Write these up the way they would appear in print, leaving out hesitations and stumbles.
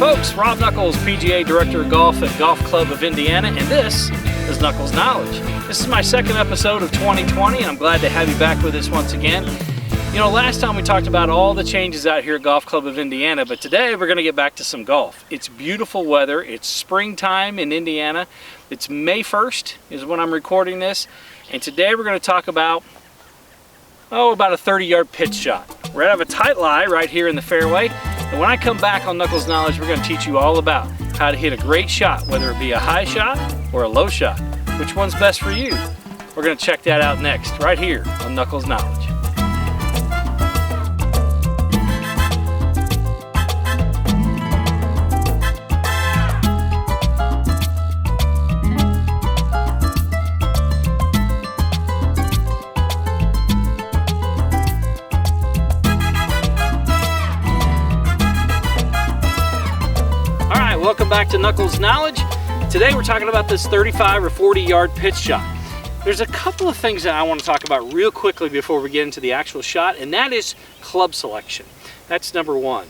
folks, Rob Knuckles, PGA Director of Golf at Golf Club of Indiana, and this is Knuckles Knowledge. This is my second episode of 2020, and I'm glad to have you back with us once again. You know, last time we talked about all the changes out here at Golf Club of Indiana, but today we're going to get back to some golf. It's beautiful weather. It's springtime in Indiana. It's May 1st is when I'm recording this, and today we're going to talk about a 30-yard pitch shot. We're going to have a tight lie right here in the fairway, and when I come back on Knuckles Knowledge, we're going to teach you all about how to hit a great shot, whether it be a high shot or a low shot. Which one's best for you? We're going to check that out next, right here on Knuckles Knowledge. Welcome back to Knuckles Knowledge. Today we're talking about this 35 or 40 yard pitch shot. There's a couple of things that I want to talk about real quickly before we get into the actual shot, and that is club selection. That's number one.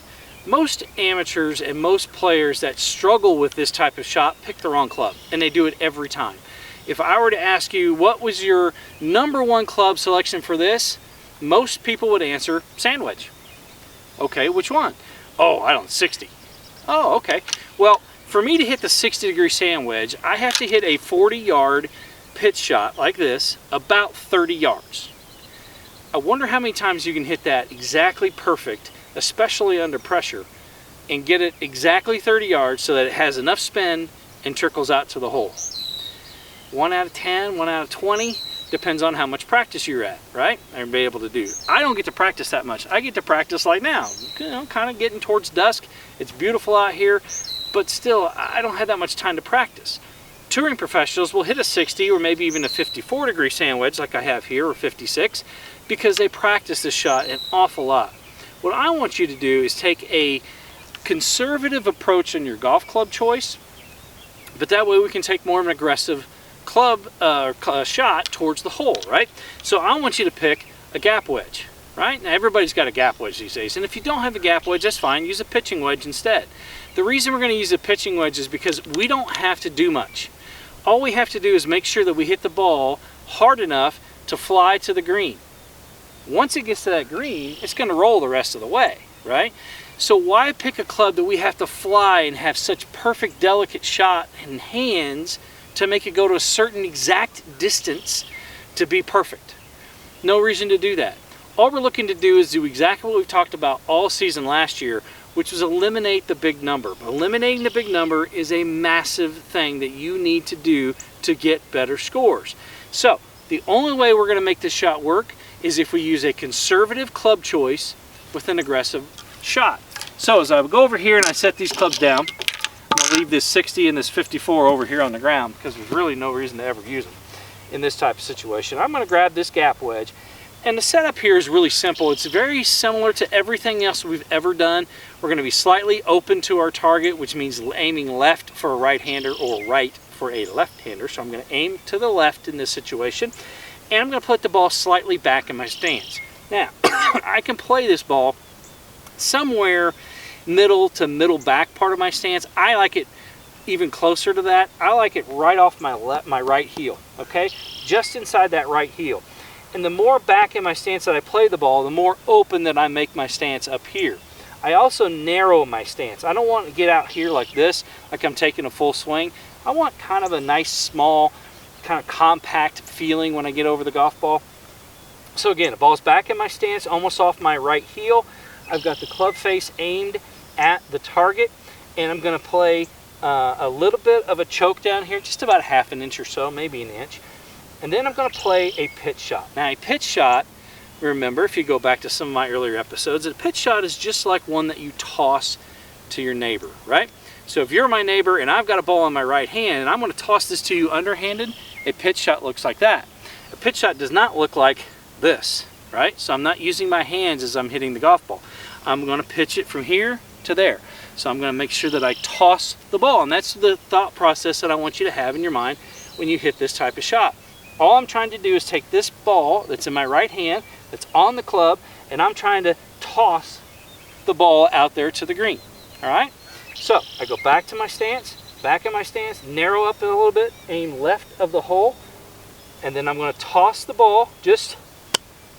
Most amateurs and most players that struggle with this type of shot pick the wrong club, and they do it every time. If I were to ask you what was your number one club selection for this, most people would answer sand wedge. Okay, which one? Oh, I don't, 60. Oh, okay. Well, for me to hit the 60-degree sand wedge, I have to hit a 40-yard pitch shot like this, about 30 yards. I wonder how many times you can hit that exactly perfect, especially under pressure, and get it exactly 30 yards so that it has enough spin and trickles out to the hole. 1 out of 10, 1 out of 20, depends on how much practice you're at, right? And be able to do. I don't get to practice that much. I get to practice like now, you know, kind of getting towards dusk. It's beautiful out here, but still, I don't have that much time to practice. Touring professionals will hit a 60 or maybe even a 54-degree sand wedge like I have here, or 56, because they practice this shot an awful lot. What I want you to do is take a conservative approach on your golf club choice, but that way we can take more of an aggressive club shot towards the hole, right? So I want you to pick a gap wedge, right? Now everybody's got a gap wedge these days, and if you don't have a gap wedge, that's fine. Use a pitching wedge instead. The reason we're going to use a pitching wedge is because we don't have to do much. All we have to do is make sure that we hit the ball hard enough to fly to the green. Once it gets to that green, it's going to roll the rest of the way, right? So why pick a club that we have to fly and have such perfect, delicate shot in hands to make it go to a certain exact distance to be perfect? No reason to do that. All we're looking to do is do exactly what we've talked about all season last year, which was eliminate the big number. Eliminating the big number is a massive thing that you need to do to get better scores. So the only way we're going to make this shot work is if we use a conservative club choice with an aggressive shot. So as I go over here and I set these clubs down, I'm going to leave this 60 and this 54 over here on the ground because there's really no reason to ever use them in this type of situation. I'm going to grab this gap wedge, and the setup here is really simple. It's very similar to everything else we've ever done. We're going to be slightly open to our target, which means aiming left for a right-hander or right for a left-hander. So I'm going to aim to the left in this situation, and I'm going to put the ball slightly back in my stance. Now, I can play this ball somewhere middle to middle back part of my stance. I like it even closer to that. I like it right off my right heel, okay? Just inside that right heel. And the more back in my stance that I play the ball, the more open that I make my stance up here. I also narrow my stance. I don't want to get out here like this, like I'm taking a full swing. I want kind of a nice, small, kind of compact feeling when I get over the golf ball. So again, the ball's back in my stance, almost off my right heel. I've got the club face aimed at the target, and I'm going to play a little bit of a choke down here, just about ½ an inch or so, maybe an inch. And then I'm going to play a pitch shot. Now a pitch shot, remember if you go back to some of my earlier episodes, a pitch shot is just like one that you toss to your neighbor, right? So if you're my neighbor and I've got a ball in my right hand and I'm going to toss this to you underhanded, a pitch shot looks like that. A pitch shot does not look like this, right? So I'm not using my hands as I'm hitting the golf ball. I'm going to pitch it from here to there. So I'm going to make sure that I toss the ball, and that's the thought process that I want you to have in your mind when you hit this type of shot. All I'm trying to do is take this ball that's in my right hand, that's on the club, and I'm trying to toss the ball out there to the green. All right? So I go back to my stance, back in my stance, narrow up a little bit, aim left of the hole, and then I'm going to toss the ball just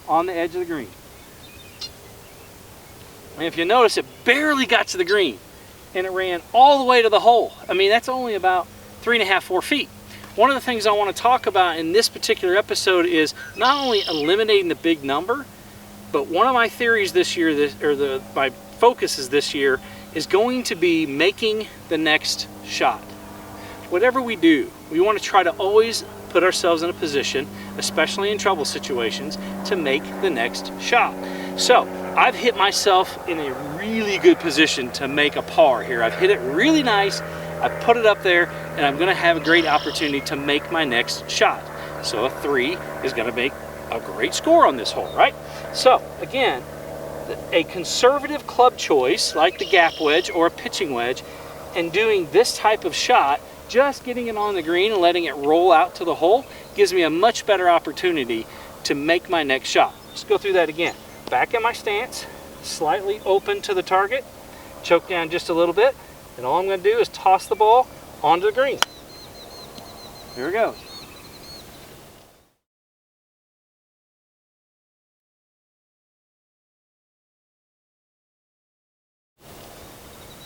on the edge of the green. And if you notice, it barely got to the green, and it ran all the way to the hole. I mean, that's only about 3.5, 4 feet. One of the things I want to talk about in this particular episode is not only eliminating the big number, but one of my theories this year, my focuses this year, is going to be making the next shot. Whatever we do, we want to try to always put ourselves in a position, especially in trouble situations, to make the next shot. So I've hit myself in a really good position to make a par here. I've hit it really nice, I put it up there, and I'm going to have a great opportunity to make my next shot. So a 3 is going to make a great score on this hole, right? So again, a conservative club choice like the gap wedge or a pitching wedge, and doing this type of shot, just getting it on the green and letting it roll out to the hole, gives me a much better opportunity to make my next shot. Let's go through that again. Back in my stance, slightly open to the target, choke down just a little bit, and all I'm going to do is toss the ball onto the green. Here it goes.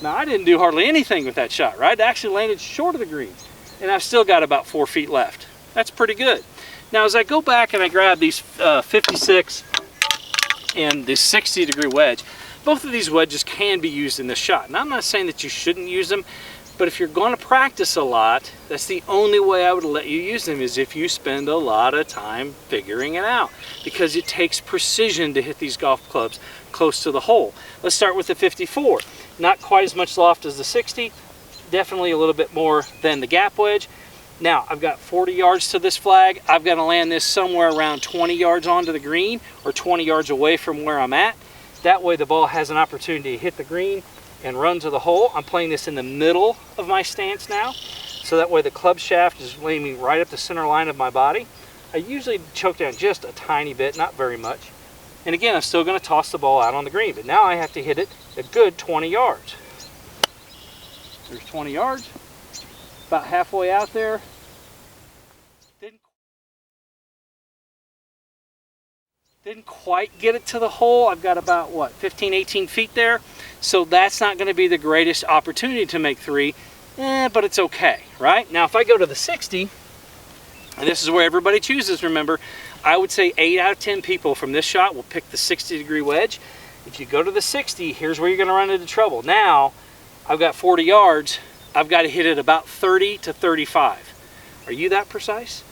Now, I didn't do hardly anything with that shot, right? It actually landed short of the green, and I've still got about 4 feet left. That's pretty good. Now, as I go back and I grab these 56 and this 60-degree wedge, both of these wedges can be used in this shot. And I'm not saying that you shouldn't use them, but if you're going to practice a lot, that's the only way I would let you use them, is if you spend a lot of time figuring it out, because it takes precision to hit these golf clubs close to the hole. Let's start with the 54. Not quite as much loft as the 60, definitely a little bit more than the gap wedge. Now, I've got 40 yards to this flag. I've got to land this somewhere around 20 yards onto the green, or 20 yards away from where I'm at. That way the ball has an opportunity to hit the green and run to the hole. I'm playing this in the middle of my stance now, so that way the club shaft is aiming right up the center line of my body. I usually choke down just a tiny bit, not very much. And again, I'm still going to toss the ball out on the green, but now I have to hit it a good 20 yards. There's 20 yards, about halfway out there. Didn't quite get it to the hole. I've got about, what, 15, 18 feet there. So that's not going to be the greatest opportunity to make 3, but it's okay, right? Now, if I go to the 60, and this is where everybody chooses, remember, I would say 8 out of 10 people from this shot will pick the 60-degree wedge. If you go to the 60, here's where you're going to run into trouble. Now, I've got 40 yards. I've got to hit it about 30 to 35. Are you that precise?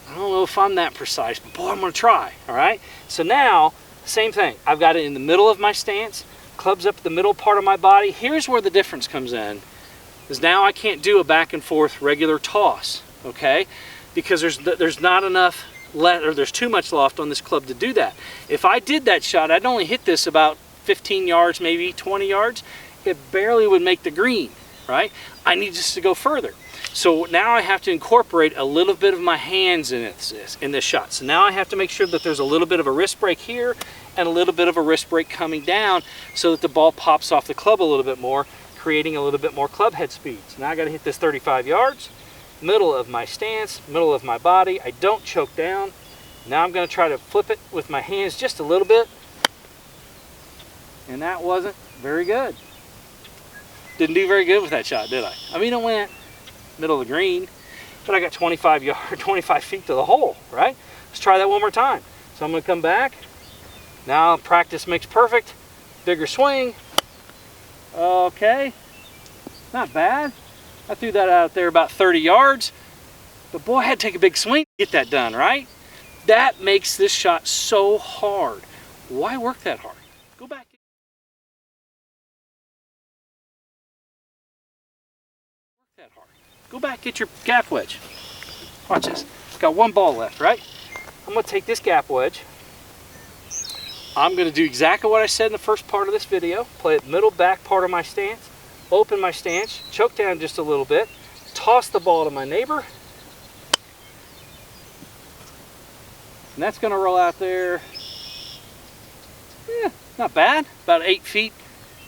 I don't know if I'm that precise, but boy, I'm going to try, all right? So now, same thing. I've got it in the middle of my stance, clubs up the middle part of my body. Here's where the difference comes in, is now I can't do a back and forth regular toss, okay? Because there's not enough, or there's too much loft on this club to do that. If I did that shot, I'd only hit this about 15 yards, maybe 20 yards. It barely would make the green, right? I need this to go further. So now I have to incorporate a little bit of my hands in this shot. So now I have to make sure that there's a little bit of a wrist break here and a little bit of a wrist break coming down, so that the ball pops off the club a little bit more, creating a little bit more club head speed. So now I got to hit this 35 yards, middle of my stance, middle of my body. I don't choke down. Now I'm going to try to flip it with my hands just a little bit. And that wasn't very good. Didn't do very good with that shot, did I? I mean, it went middle of the green, but I got 25 feet to the hole, right? Let's try that one more time. So I'm going to come back. Now practice makes perfect. Bigger swing. Okay, not bad. I threw that out there about 30 yards, but boy, I had to take a big swing to get that done, right? That makes this shot so hard. Why work that hard? Go back. That hard. Go back, get your gap wedge. Watch this. Got one ball left, right? I'm going to take this gap wedge. I'm going to do exactly what I said in the first part of this video. Play it middle back part of my stance. Open my stance. Choke down just a little bit. Toss the ball to my neighbor. And that's going to roll out there. Not bad. About 8 feet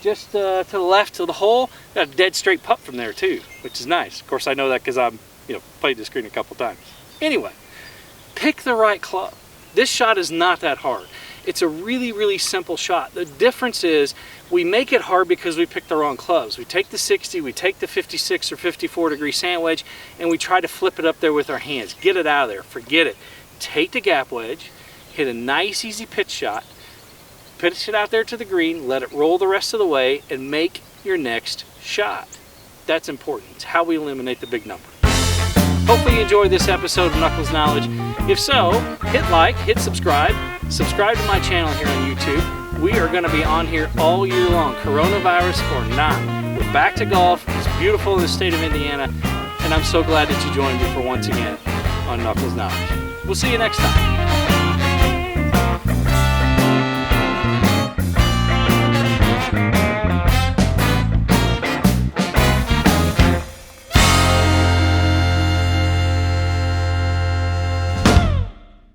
just to the left of the hole. Got a dead straight putt from there too, which is nice. Of course, I know that because I've played this green a couple times. Anyway, pick the right club. This shot is not that hard. It's a really, really simple shot. The difference is we make it hard because we pick the wrong clubs. We take the 60, we take the 56 or 54 degree sand wedge, and we try to flip it up there with our hands. Get it out of there, forget it. Take the gap wedge, hit a nice easy pitch shot, pitch it out there to the green, let it roll the rest of the way, and make your next shot. That's important. It's how we eliminate the big number. Hopefully you enjoyed this episode of Knuckles Knowledge. If so, hit like, hit subscribe to my channel here on YouTube. We are going to be on here all year long, coronavirus or not. We're back to golf. It's beautiful in the state of Indiana, and I'm so glad that you joined me for once again on Knuckles Knowledge. We'll see you next time.